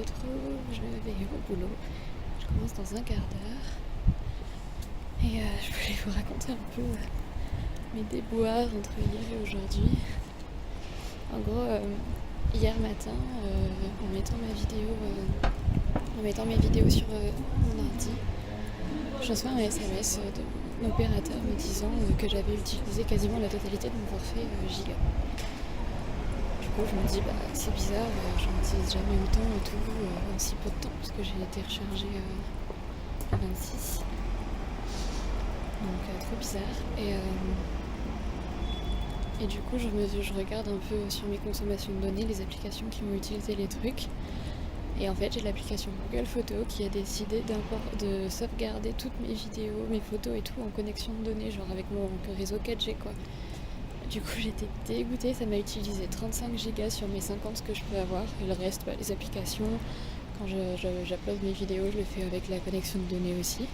retrouve, je vais au boulot. Je commence dans un quart d'heure. Et je voulais vous raconter un peu mes déboires entre hier et aujourd'hui. En gros, hier matin, en mettant mes vidéos sur mon ordi, je reçois un SMS de mon opérateur me disant que j'avais utilisé quasiment la totalité de mon forfait giga. Du coup, je me dis, c'est bizarre, je n'utilise jamais autant et tout en si peu de temps, parce que j'ai été rechargée à 26. Donc, trop bizarre. Et du coup, je regarde un peu sur mes consommations de données, les applications qui ont utilisé les trucs. Et en fait, j'ai l'application Google Photos qui a décidé de sauvegarder toutes mes vidéos, mes photos et tout en connexion de données, genre avec mon réseau 4G quoi. Du coup, j'étais dégoûtée, ça m'a utilisé 35 gigas sur mes 50 que je peux avoir. Et le reste, les applications, quand j'upload mes vidéos, je le fais avec la connexion de données aussi.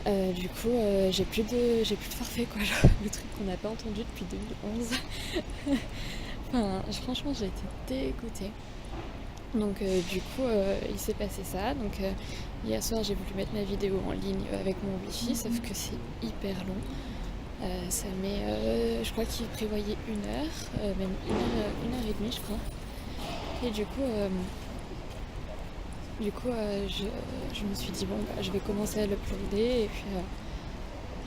Du coup, j'ai plus de forfait quoi, genre, le truc qu'on n'a pas entendu depuis 2011. Enfin, franchement, j'ai été dégoûtée. Donc du coup, il s'est passé ça. Donc hier soir, j'ai voulu mettre ma vidéo en ligne avec mon wifi, sauf que c'est hyper long. Ça met, je crois qu'il prévoyait 1 heure, même 1 heure et demie, je crois. Et du coup, je me suis dit, je vais commencer à l'uploader et puis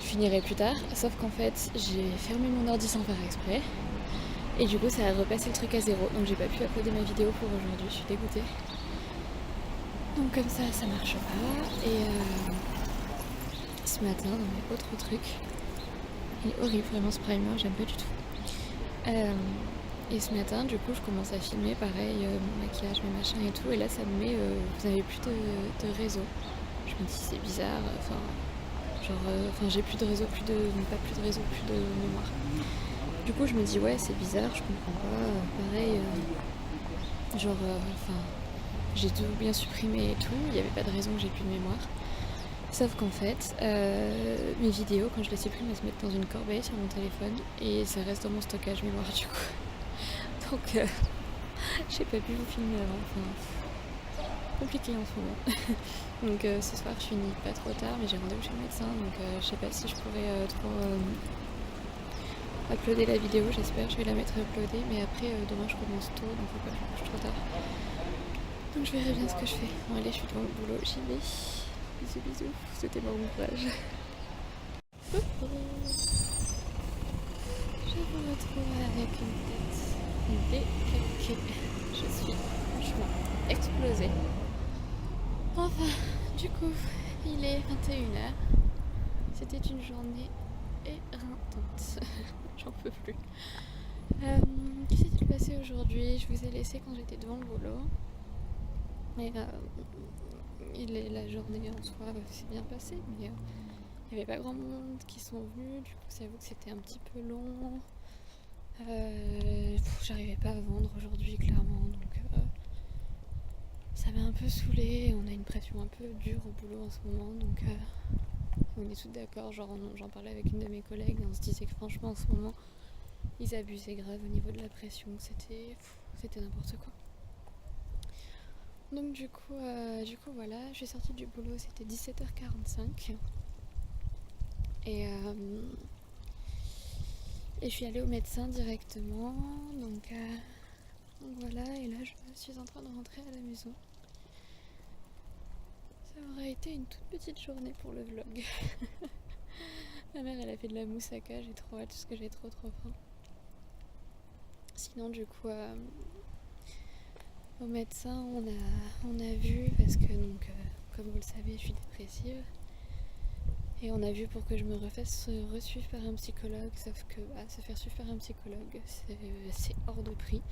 je finirai plus tard. Sauf qu'en fait, j'ai fermé mon ordi sans faire exprès. Et du coup, ça a repassé le truc à 0. Donc j'ai pas pu uploader ma vidéo pour aujourd'hui. Je suis dégoûtée. Donc comme ça marche pas. Et ce matin, dans mes autres trucs, il est horrible vraiment ce primer, j'aime pas du tout. Et ce matin, du coup, je commence à filmer, pareil, mon maquillage, mes machins et tout. Et là, ça me met, vous n'avez plus de réseau. Je me dis, c'est bizarre. J'ai plus de réseau, plus de mémoire. Du coup, je me dis, ouais, c'est bizarre, je comprends pas. Pareil, j'ai tout bien supprimé et tout. Il n'y avait pas de raison que j'ai plus de mémoire. Sauf qu'en fait, mes vidéos, quand je les supprime, elles se mettent dans une corbeille sur mon téléphone et ça reste dans mon stockage mémoire du coup. Donc, j'ai pas pu vous filmer avant. Enfin, compliqué en ce moment. Donc, ce soir, je finis pas trop tard, mais j'ai rendez-vous chez le médecin. Donc, je sais pas si je pourrais uploader la vidéo. J'espère, je vais la mettre uploadée. Mais après, demain, je commence tôt, donc faut pas que je me couche trop tard. Donc, je verrai bien ce que je fais. Bon, allez, je suis devant le boulot, j'y vais. Bisous, bisous, c'était mon ouvrage. Je vous retrouve avec une tête décalquée. Je suis franchement explosée. Enfin, du coup, il est 21h. C'était une journée éreintante. J'en peux plus. Que s'est-il passé aujourd'hui? Je vous ai laissé quand j'étais devant le boulot. Et la journée en soi s'est bien passée, mais il n'y avait pas grand monde qui sont venus. Du coup, j'avoue que c'était un petit peu long. J'arrivais pas à vendre aujourd'hui, clairement. Donc, ça m'a un peu saoulée. On a une pression un peu dure au boulot en ce moment. Donc, on est toutes d'accord. J'en parlais avec une de mes collègues. Et on se disait que franchement, en ce moment, ils abusaient grave au niveau de la pression. C'était n'importe quoi. Donc du coup voilà, je suis sortie du boulot, c'était 17h45 et je suis allée au médecin directement, donc voilà, et là je suis en train de rentrer à la maison. Ça aura été une toute petite journée pour le vlog. Ma mère elle a fait de la moussaka, j'ai trop hâte parce que j'ai trop faim. Sinon du coup au médecin on a vu, parce que donc comme vous le savez je suis dépressive, et on a vu pour que je me refasse resuivre par un psychologue, sauf que se faire suivre par un psychologue c'est hors de prix,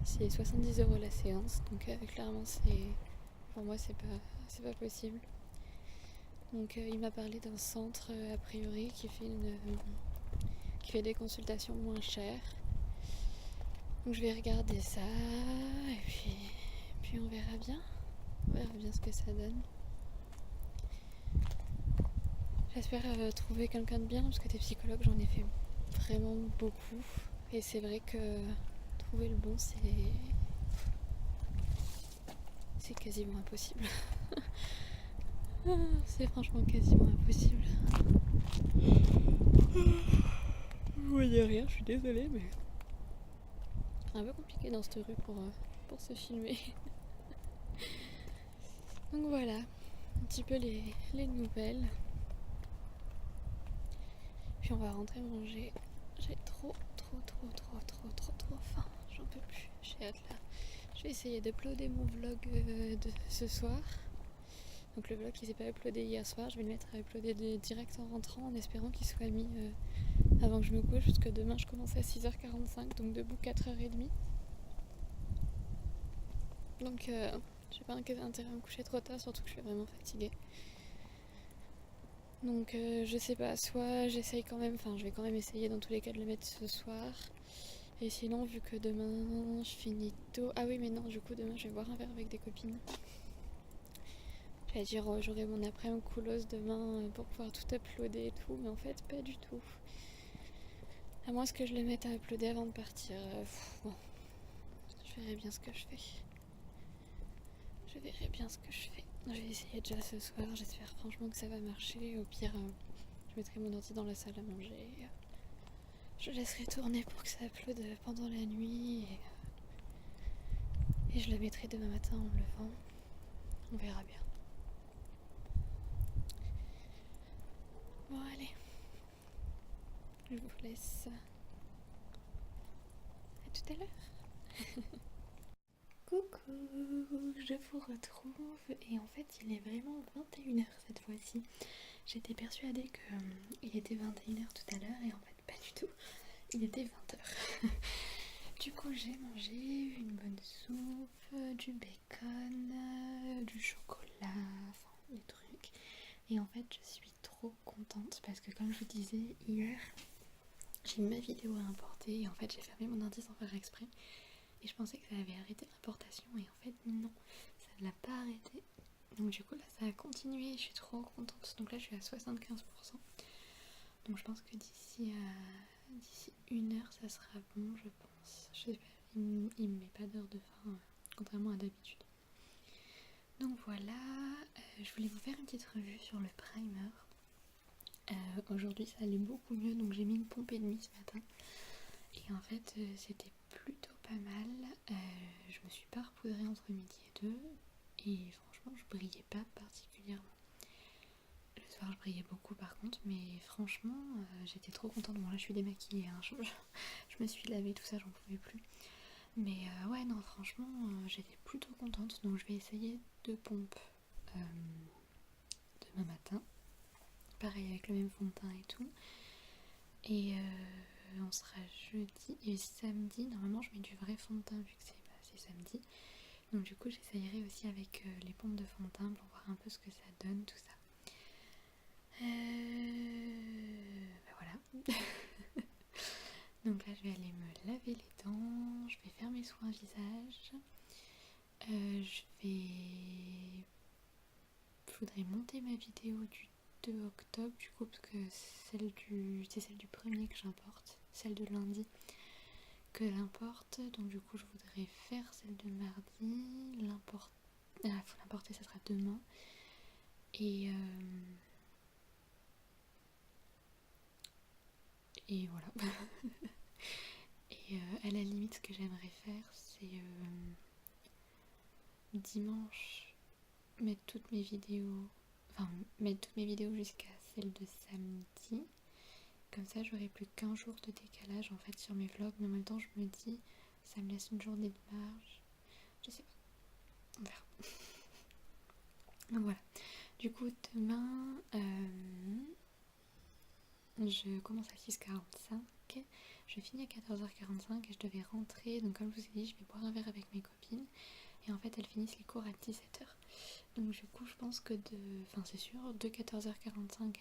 c'est 70€ la séance, donc clairement pour moi c'est pas possible. Donc il m'a parlé d'un centre a priori qui fait des consultations moins chères. Donc je vais regarder ça et puis on verra bien ce que ça donne. J'espère trouver quelqu'un de bien, parce que des psychologues j'en ai fait vraiment beaucoup, et c'est vrai que trouver le bon c'est c'est quasiment impossible. C'est franchement quasiment impossible. Vous voyez rien, je suis désolée, mais c'est un peu compliqué dans cette rue pour se filmer. Donc voilà, un petit peu les nouvelles. Puis on va rentrer manger. J'ai trop faim. J'en peux plus. J'ai hâte là. Je vais essayer d'uploader mon vlog de ce soir. Donc le vlog qui s'est pas uploadé hier soir, je vais le mettre à uploader direct en rentrant en espérant qu'il soit mis avant que je me couche, parce que demain je commence à 6h45, donc debout 4h30. Donc j'ai pas intérêt à me coucher trop tard, surtout que je suis vraiment fatiguée. Donc je sais pas, soit j'essaye quand même, enfin je vais quand même essayer dans tous les cas de le mettre ce soir. Et sinon, vu que demain je finis tôt. Ah oui, mais non, du coup, demain je vais boire un verre avec des copines. J'allais dire, j'aurai mon après-midi coolos demain pour pouvoir tout uploader et tout, mais en fait, pas du tout. À moins que je le mette à uploader avant de partir. Bon, je verrai bien ce que je fais. Je vais essayer déjà ce soir, j'espère franchement que ça va marcher. Au pire, je mettrai mon ordi dans la salle à manger. Je laisserai tourner pour que ça uploade pendant la nuit. Et je le mettrai demain matin en me levant. On verra bien. Bon, allez. Je vous laisse. À tout à l'heure. Coucou, je vous retrouve. Et en fait, il est vraiment 21h cette fois-ci. J'étais persuadée qu'il était 21h tout à l'heure et en fait, pas du tout. Il était 20h. Du coup, j'ai mangé une bonne soupe, du bacon, du chocolat, enfin des trucs. Et en fait, je suis trop contente parce que comme je vous disais hier, j'ai mis ma vidéo à importer et en fait, j'ai fermé mon ordi sans faire exprès. Et je pensais que ça avait arrêté l'importation et en fait, non, ça ne l'a pas arrêté. Donc du coup, là, ça a continué, je suis trop contente. Donc là, je suis à 75%. Donc je pense que d'ici 1 heure, ça sera bon, je pense. Je sais pas, il me met pas d'heure de fin, contrairement à d'habitude. Donc voilà, je voulais vous faire une petite revue sur le primer. Aujourd'hui, ça allait beaucoup mieux, donc j'ai mis une pompe et demie ce matin. Et en fait, c'était plutôt pas mal. Je me suis pas repoudrée entre midi et 2. Et franchement, je brillais pas particulièrement. Le soir, je brillais beaucoup par contre, mais franchement, j'étais trop contente. Bon, là, je suis démaquillée, hein. Je me suis lavée, tout ça, j'en pouvais plus. Mais ouais, non, franchement, j'étais plutôt contente. Donc, je vais essayer 2 pompes demain matin. Pareil, avec le même fond de teint et tout. Et on sera jeudi. Et samedi, normalement, je mets du vrai fond de teint vu que c'est samedi. Donc, du coup, j'essayerai aussi avec les pompes de fond de teint pour voir un peu ce que ça donne, tout ça. Voilà. Donc là, je vais aller me laver les dents, je vais faire mes soins visage. Faudrait monter ma vidéo du 2 octobre, du coup, parce que c'est celle du premier que j'importe, celle de lundi que j'importe. Donc du coup, je voudrais faire celle de mardi. Faut l'importer, ça sera demain. Et voilà. Et à la limite, ce que j'aimerais faire, c'est dimanche mettre toutes mes vidéos jusqu'à celle de samedi. Comme ça, j'aurai plus qu'1 jour de décalage en fait sur mes vlogs. Mais en même temps, je me dis, ça me laisse une journée de marge. Je sais pas. On verra. Donc voilà. Du coup, demain, je commence à 6h45. Je finis à 14h45 et je devais rentrer. Donc comme je vous ai dit, je vais boire un verre avec mes copines. Et en fait, elles finissent les cours à 17h. Donc du coup, je pense que c'est sûr, de 14h45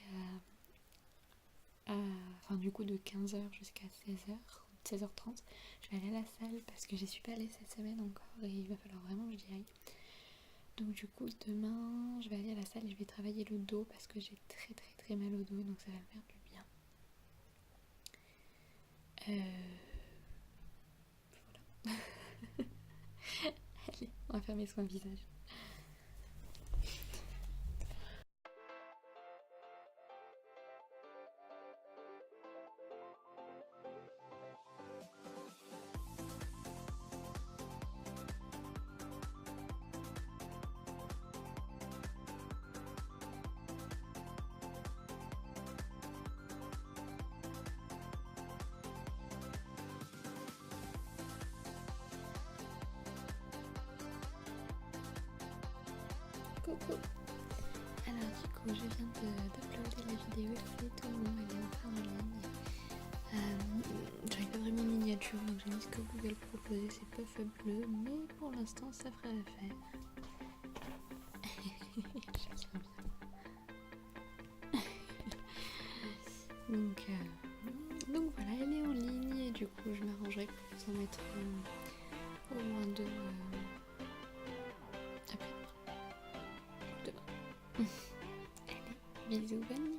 du coup de 15h jusqu'à 16h30, je vais aller à la salle parce que j'y suis pas allée cette semaine encore et il va falloir vraiment que j'y aille. Donc du coup, demain, je vais aller à la salle et je vais travailler le dos parce que j'ai très mal au dos, donc ça va me faire du bien. Voilà. Allez, on va faire mes soins visage. Coucou. Alors du coup, je viens d'uploader la vidéo, c'est tout bon, elle est enfin en ligne. J'avais pas vraiment de miniature, donc j'ai mis ce que Google proposait, c'est puff bleu, mais pour l'instant ça fera l'affaire. donc voilà, elle est en ligne et du coup je m'arrangerai pour vous en mettre au moins deux après demain. Allez, bisous, bonne nuit.